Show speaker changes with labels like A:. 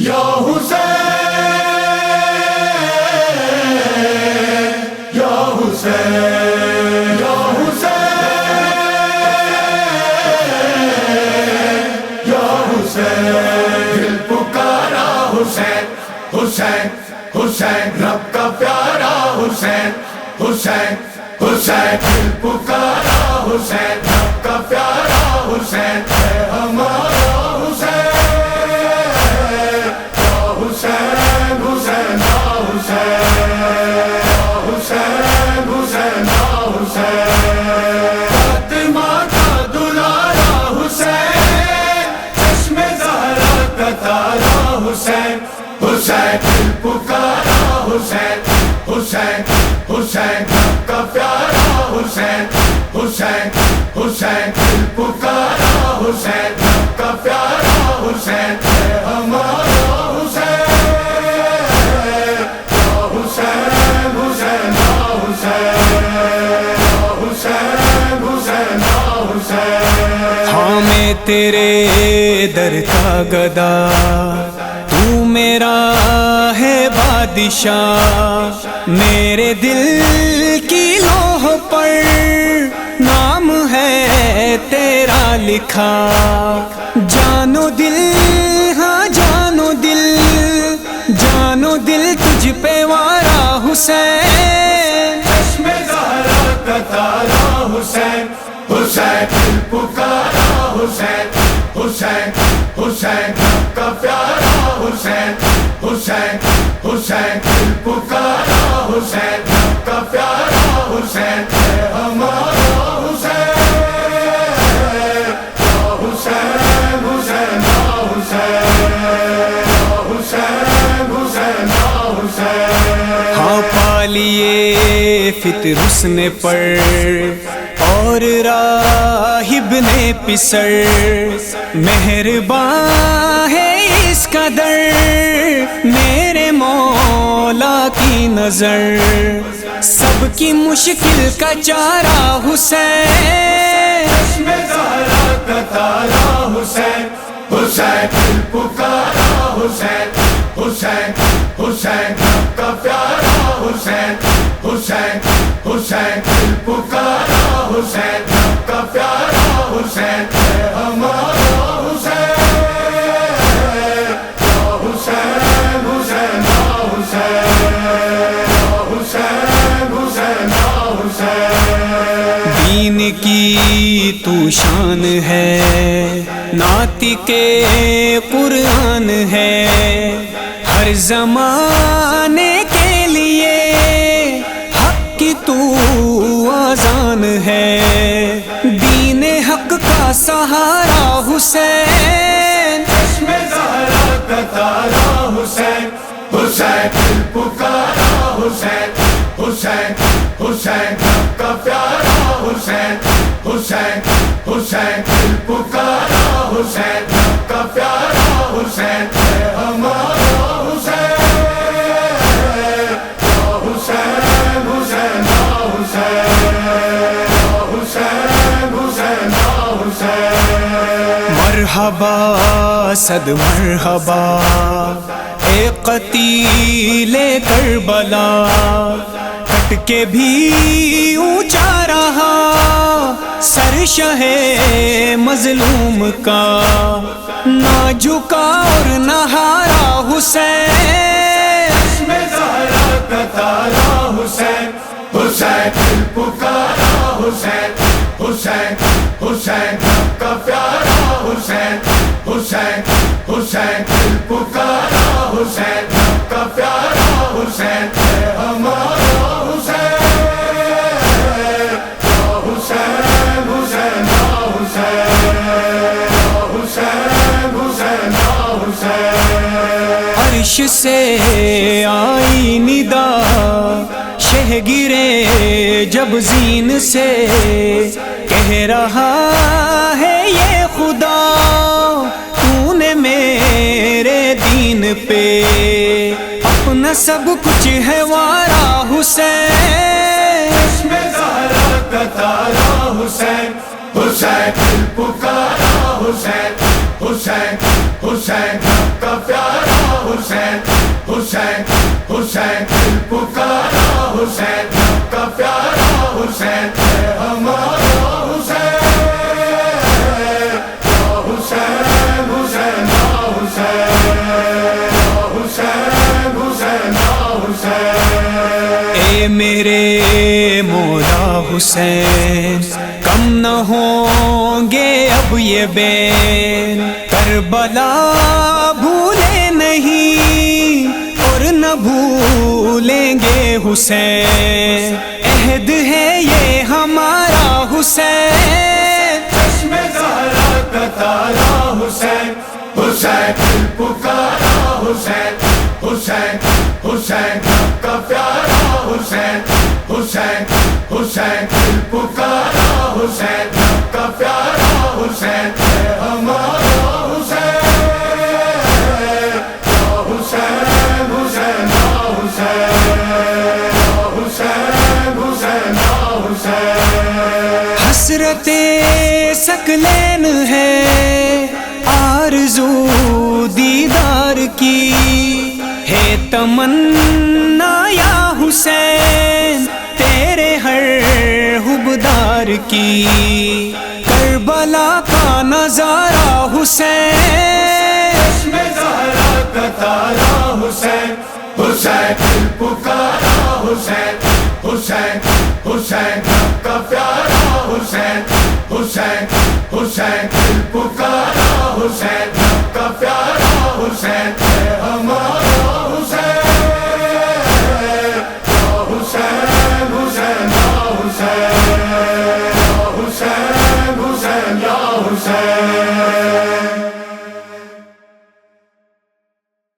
A: یا حسین یا حسین یا حسین یا حسین دل پکارا حسین حسین حسین رب کا پیارا حسین حسین حسین دل پکارا حسین رب کا پیارا حسین ہے ہمارا حسین یا حسین حسین یا حسین حسین یا حسین فاطمہ کا دلارا حسین چشم زہرا کا تارا حسین حسین دل پکارا حسین حسین حسین رب کا پیارا حسین حسین حسین دل پکارا حسین رب کا پیارا حسین ہے ہمارا حسین یا حسین حسین یا حسین حسین یا حسین
B: ہاں میں تیرے در کا گدا، تو میرا ہے بادشاہ، میرے دل کی لوح پر نام ہے تیرا لکھا، جانو دل ہاں جانو دل، جانو دل تجھ پہ وارا حسین،
A: چشم زہرا کا تارا حسین حسین دل پکارا حسین حسین حسین رب کا پیارا حسین حسین حسین دل پکارا حسین رب کا پیارا حسین ہے ہمارا حسین یا حسین حسین یا حسین حسین یا حسین
B: ہاں پالیے فطر حسن پر اور راہب نے پسر، مہرباں ہے اس قدر میرے مولا کی نظر، سب کی مشکل کا چارہ حسین،
A: چشم زہرا کا تارا حسین حسین دل پکارا حسین حسین حسین رب کا پیارا حسین حسین حسین دل پکارا حسین رب کا پیارا حسین ہے ہمارا حسین یا حسین حسین یا حسین حسین یا حسین
B: دین کی تو شان ہے، ناطق قرآن ہے، ہر زمانے کے لیے حق کی تو آذان ہے، دین حق کا سہارا حسین،
A: چشم زہرا کا تارا حسین حسین دل پکارا حسین حسین حسین رب کا پیارا حسین حسین حسین دل پکارا حسین رب کا پیارا حسین ہے ہمارا حسین یا حسین حسین یا حسین حسین یا حسین
B: مرحبا صد مرحبا اے قتیل کربلا، کٹ کے بھی اونچا رہا سر شہ مظلوم کا، نہ جھکا اور نہ ہارا حسین،
A: چشم زہرا کا تارا حسین حسین دل پکارا حسین حسین حسین رب کا پیارا حسین حسین حسین دل پکارا حسین رب کا پیارا حسین ہے ہمارا حسین یا حسین حسین یا حسین حسین یا حسین
B: عرش سے آئی ندا، شہ گرے جب زین سے، کہہ رہا ہے یہ خدا تو نے میرے دین پہ اپنا سب کچھ ہے وارا حسین،
A: چشم زہرا کا تارا حسین حسین دل پکارا حسین حسین حسین رب کا پیارا حسین حسین حسین دل پکارا حسین کا پیارا حسین ہے ہمارا حسین یا حسین حسین یا حسین یا حسین حسین یا حسین
B: اے میرے مولا حسین کم نہ ہوں گے اب یہ بین کربلا بھولے نہیں اور نہ بھولیں گے حسین عہد ہے یہ ہمارا حسین
A: چشم زہرا کا تارا حسین حسین دل پکارا حسین حسین حسین کا پیارا حسین حسین حسین دل پکارا حسین کا پیارا حسین ہے ہمارا حسین یا حسین حسین یا حسین یا حسین حسین یا حسین
B: حسرت ثقلین ہے آرزو دیدار کی ہے تمنا یا حسین تیرے ہر حبدار کی کربلا کا نظارہ حسین